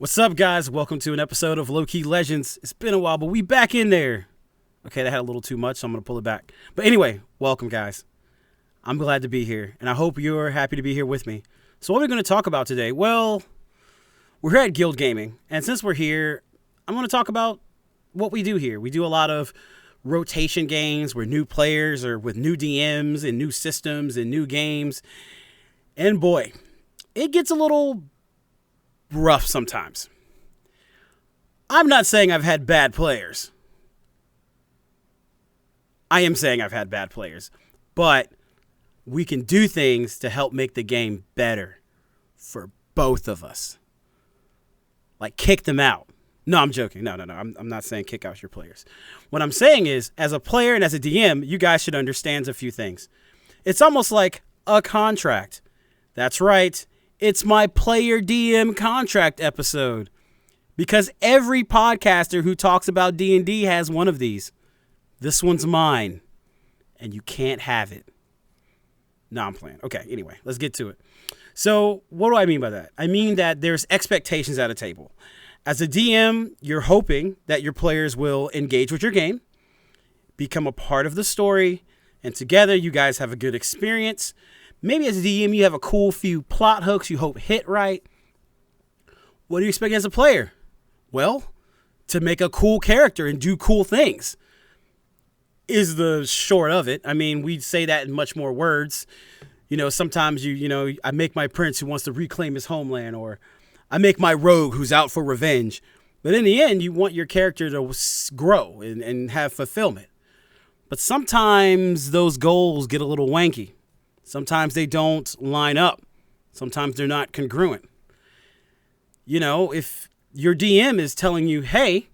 What's up, guys? Welcome to an episode of Low Key Legends. It's been a while, but we back in there. Okay, that had a little too much, so I'm going to pull it back. But anyway, welcome, guys. I'm glad to be here, and I hope you're happy to be here with me. So what are we going to talk about today? Well, we're here at Guild Gaming, and since we're here, I'm going to talk about what we do here. We do a lot of rotation games where new players or with new DMs and new systems and new games. And boy, it gets a little rough sometimes. I'm not saying I've had bad players. I am saying I've had bad players. But we can do things to help make the game better for both of us. Like kick them out. No, I'm joking. No. I'm not saying kick out your players. What I'm saying is, as a player and as a DM, you guys should understand a few things. It's almost like a contract. That's right. It's my player DM contract episode. Because every podcaster who talks about D&D has one of these. This one's mine. And you can't have it. No, I'm playing. Okay, anyway, let's get to it. So, what do I mean by that? I mean that there's expectations at a table. As a DM, you're hoping that your players will engage with your game, become a part of the story, and together you guys have a good experience. Maybe as a DM, you have a cool few plot hooks you hope hit right. What do you expect as a player? Well, to make a cool character and do cool things is the short of it. I mean, we say that in much more words. You know, sometimes I make my prince who wants to reclaim his homeland, or I make my rogue who's out for revenge. But in the end, you want your character to grow and have fulfillment. But sometimes those goals get a little wanky. Sometimes they don't line up. Sometimes they're not congruent. You know, if your DM is telling you, hey,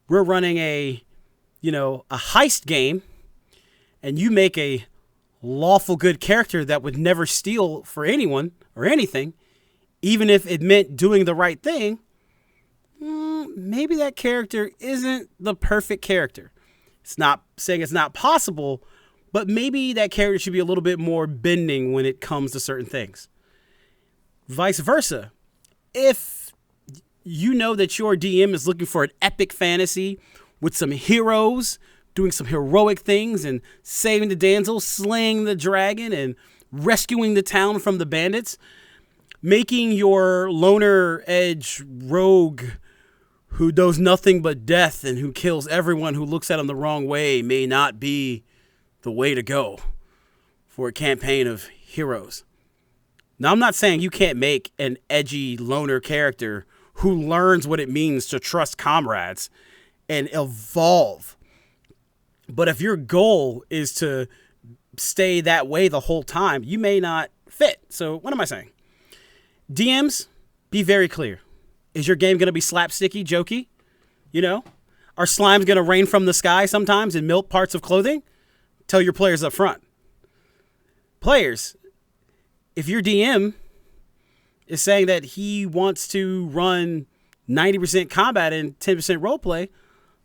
we're running a heist game, and you make a lawful good character that would never steal for anyone or anything, even if it meant doing the right thing, maybe that character isn't the perfect character. It's not saying it's not possible, but maybe that character should be a little bit more bending when it comes to certain things. Vice versa. If you know that your DM is looking for an epic fantasy with some heroes doing some heroic things and saving the damsel, slaying the dragon, and rescuing the town from the bandits, making your loner edge rogue who does nothing but death and who kills everyone who looks at him the wrong way may not be the way to go for a campaign of heroes. Now, I'm not saying you can't make an edgy loner character who learns what it means to trust comrades and evolve. But if your goal is to stay that way the whole time, you may not fit. So what am I saying? DMs, be very clear. Is your game going to be slapsticky, jokey? You know, are slimes going to rain from the sky sometimes and melt parts of clothing? Tell your players up front. Players, if your DM is saying that he wants to run 90% combat and 10% roleplay,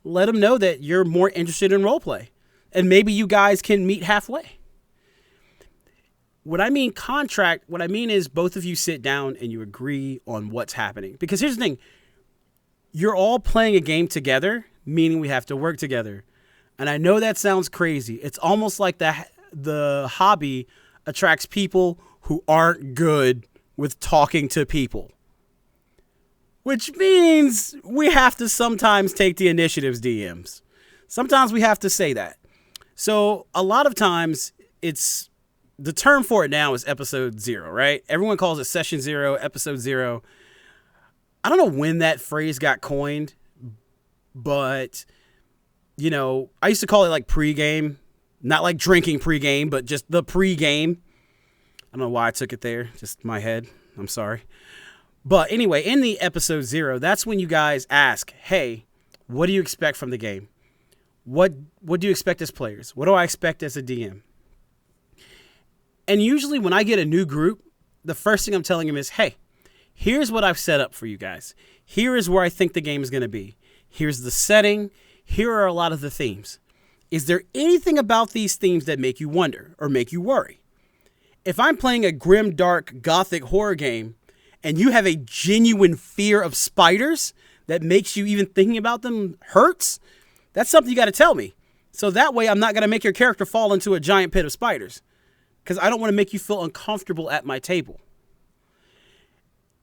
let them know that you're more interested in roleplay. And maybe you guys can meet halfway. What I mean contract, what I mean is both of you sit down and you agree on what's happening. Because here's the thing. You're all playing a game together, meaning we have to work together. And I know that sounds crazy. It's almost like the hobby attracts people who aren't good with talking to people. Which means we have to sometimes take the initiatives, DMs. Sometimes we have to say that. So a lot of times it's the term for it now is episode 0, right? Everyone calls it session 0, episode 0. I don't know when that phrase got coined, but you know, I used to call it like pregame, not like drinking pregame, but just the pregame. I don't know why I took it there, just my head. I'm sorry. But anyway, in the episode 0, that's when you guys ask, hey, what do you expect from the game? What do you expect as players? What do I expect as a DM? And usually when I get a new group, the first thing I'm telling them is, hey, here's what I've set up for you guys. Here is where I think the game is going to be. Here's the setting. Here are a lot of the themes. Is there anything about these themes that make you wonder or make you worry? If I'm playing a grim, dark, gothic horror game and you have a genuine fear of spiders that makes you even thinking about them hurts, that's something you got to tell me. So that way I'm not going to make your character fall into a giant pit of spiders, because I don't want to make you feel uncomfortable at my table.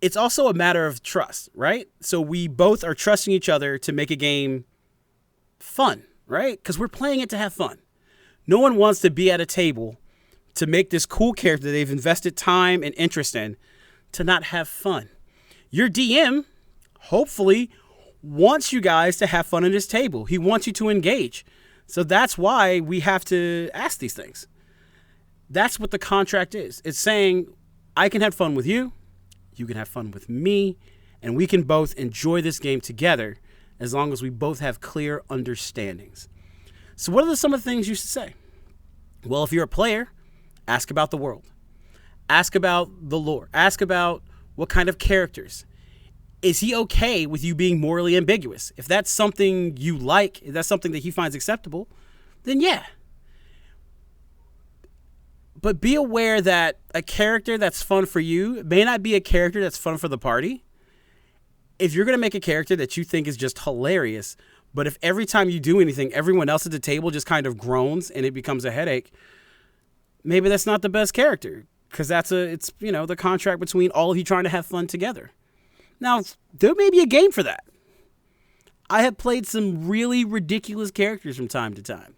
It's also a matter of trust, right? So we both are trusting each other to make a game fun, right? Because we're playing it to have fun. No one wants to be at a table to make this cool character they've invested time and interest in to not have fun. Your DM, hopefully, wants you guys to have fun at his table. He wants you to engage. So that's why we have to ask these things. That's what the contract is. It's saying, I can have fun with you, you can have fun with me, and we can both enjoy this game together as long as we both have clear understandings. So what are some of the things you should say? Well, if you're a player, ask about the world. Ask about the lore. Ask about what kind of characters. Is he okay with you being morally ambiguous? If that's something you like, if that's something that he finds acceptable, then yeah. But be aware that a character that's fun for you may not be a character that's fun for the party. If you're going to make a character that you think is just hilarious, but if every time you do anything, everyone else at the table just kind of groans and it becomes a headache, maybe that's not the best character, because it's the contract between all of you trying to have fun together. Now, there may be a game for that. I have played some really ridiculous characters from time to time.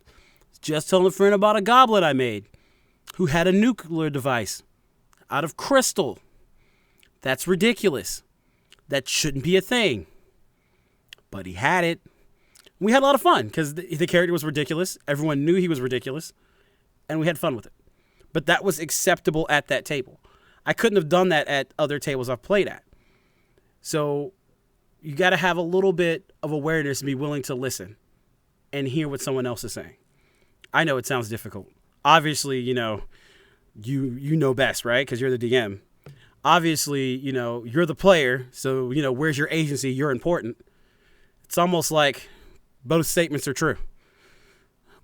Just telling a friend about a goblin I made who had a nuclear device out of crystal. That's ridiculous. That shouldn't be a thing. But he had it. We had a lot of fun because the character was ridiculous. Everyone knew he was ridiculous. And we had fun with it. But that was acceptable at that table. I couldn't have done that at other tables I've played at. So you got to have a little bit of awareness and be willing to listen and hear what someone else is saying. I know it sounds difficult. Obviously, you know best, right? Because you're the DM. Obviously, you're the player. So, where's your agency? You're important. It's almost like both statements are true.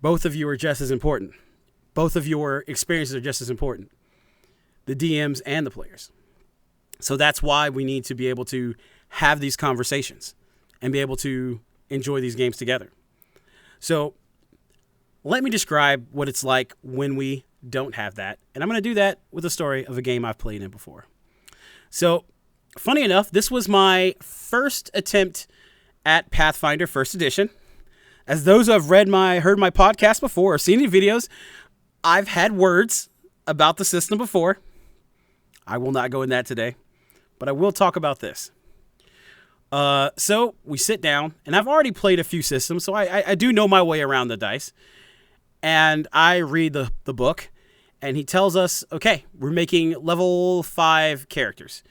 Both of you are just as important. Both of your experiences are just as important. The DMs and the players. So that's why we need to be able to have these conversations and be able to enjoy these games together. So let me describe what it's like when we don't have that. And I'm going to do that with a story of a game I've played in before. So funny enough, this was my first attempt at Pathfinder First Edition. As those who have heard my podcast before or seen any videos, I've had words about the system before. I will not go in that today, but I will talk about this. So we sit down, and I've already played a few systems, so I do know my way around the dice. And I read the book, and he tells us, okay, we're making level 5 characters,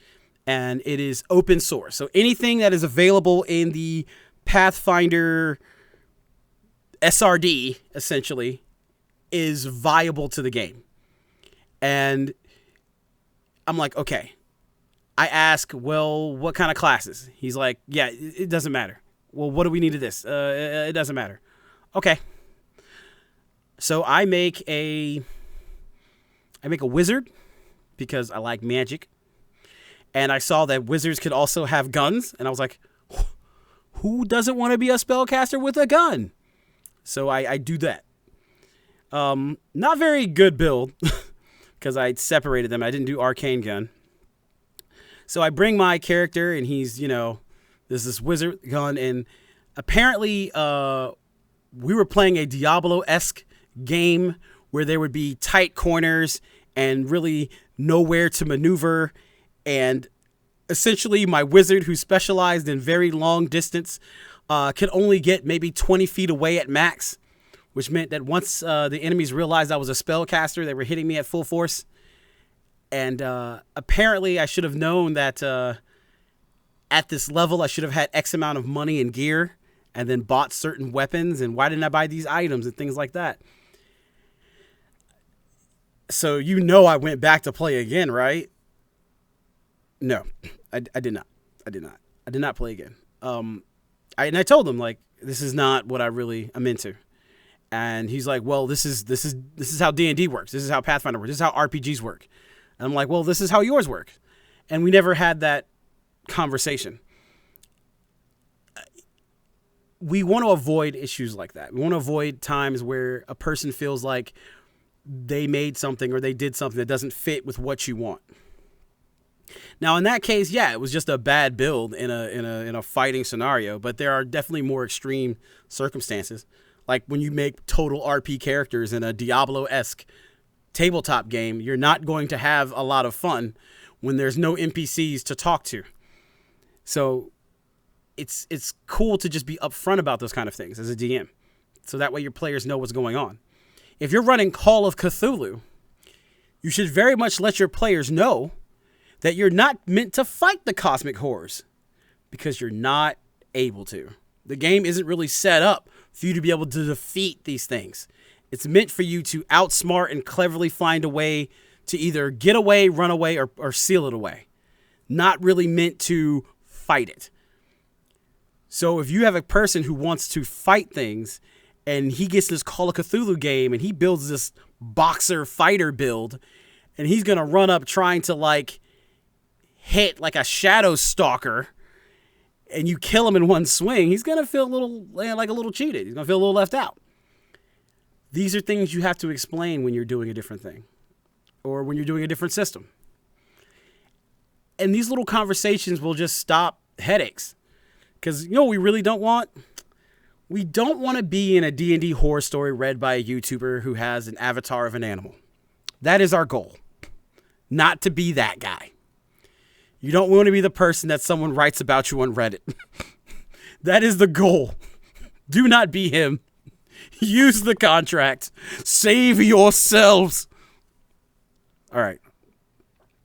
and it is open source. So anything that is available in the Pathfinder SRD, essentially, is viable to the game. And I'm like, okay. I ask, well, what kind of classes? He's like, yeah, it doesn't matter. Well, what do we need of this? It doesn't matter. Okay. So I make a wizard because I like magic. And I saw that wizards could also have guns. And I was like, who doesn't want to be a spellcaster with a gun? So I do that. Not very good build because I separated them. I didn't do arcane gun. So I bring my character, and he's, there's this wizard gun, and apparently we were playing a Diablo-esque game where there would be tight corners and really nowhere to maneuver, and essentially my wizard, who specialized in very long distance, could only get maybe 20 feet away at max, which meant that once the enemies realized I was a spellcaster, they were hitting me at full force. And apparently I should have known that at this level I should have had X amount of money and gear and then bought certain weapons. And why didn't I buy these items and things like that? So I went back to play again, right? No, I did not. I did not play again. And I told him, like, this is not what I really am into. And he's like, well, this is how D&D works. This is how Pathfinder works. This is how RPGs work. And I'm like, well, this is how yours work. And we never had that conversation. We want to avoid issues like that. We want to avoid times where a person feels like they made something or they did something that doesn't fit with what you want. Now, in that case, yeah, it was just a bad build in a fighting scenario, but there are definitely more extreme circumstances. Like when you make total RP characters in a Diablo-esque tabletop game, you're not going to have a lot of fun when there's no NPCs to talk to. So it's cool to just be upfront about those kind of things as a DM. So that way your players know what's going on. If you're running Call of Cthulhu, you should very much let your players know that you're not meant to fight the cosmic horrors, because you're not able to. The game isn't really set up for you to be able to defeat these things. It's meant for you to outsmart and cleverly find a way to either get away, run away, or seal it away. Not really meant to fight it. So if you have a person who wants to fight things and he gets this Call of Cthulhu game and he builds this boxer fighter build and he's going to run up trying to hit like a shadow stalker and you kill him in one swing, he's going to feel a little cheated. He's going to feel a little left out. These are things you have to explain when you're doing a different thing or when you're doing a different system. And these little conversations will just stop headaches. Because, you know what we really don't want? We don't want to be in a D&D horror story read by a YouTuber who has an avatar of an animal. That is our goal. Not to be that guy. You don't want to be the person that someone writes about you on Reddit. That is the goal. Do not be him. Use the contract. Save yourselves. All right.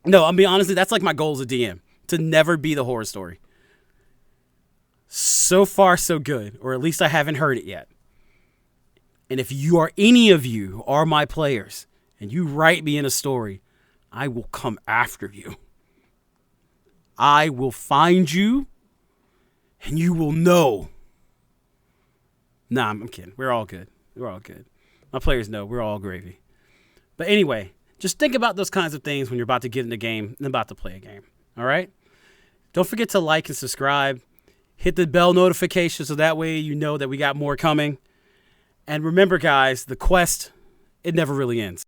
No, I'm being honestly, that's like my goal as a DM. To never be the horror story. So far, so good. Or at least I haven't heard it yet. And if any of you are my players and you write me in a story, I will come after you. I will find you and you will know. Nah, I'm kidding. We're all good. We're all good. My players know we're all gravy. But anyway, just think about those kinds of things when you're about to get in the game and about to play a game. All right? Don't forget to like and subscribe. Hit the bell notification so that way you know that we got more coming. And remember, guys, the quest, it never really ends.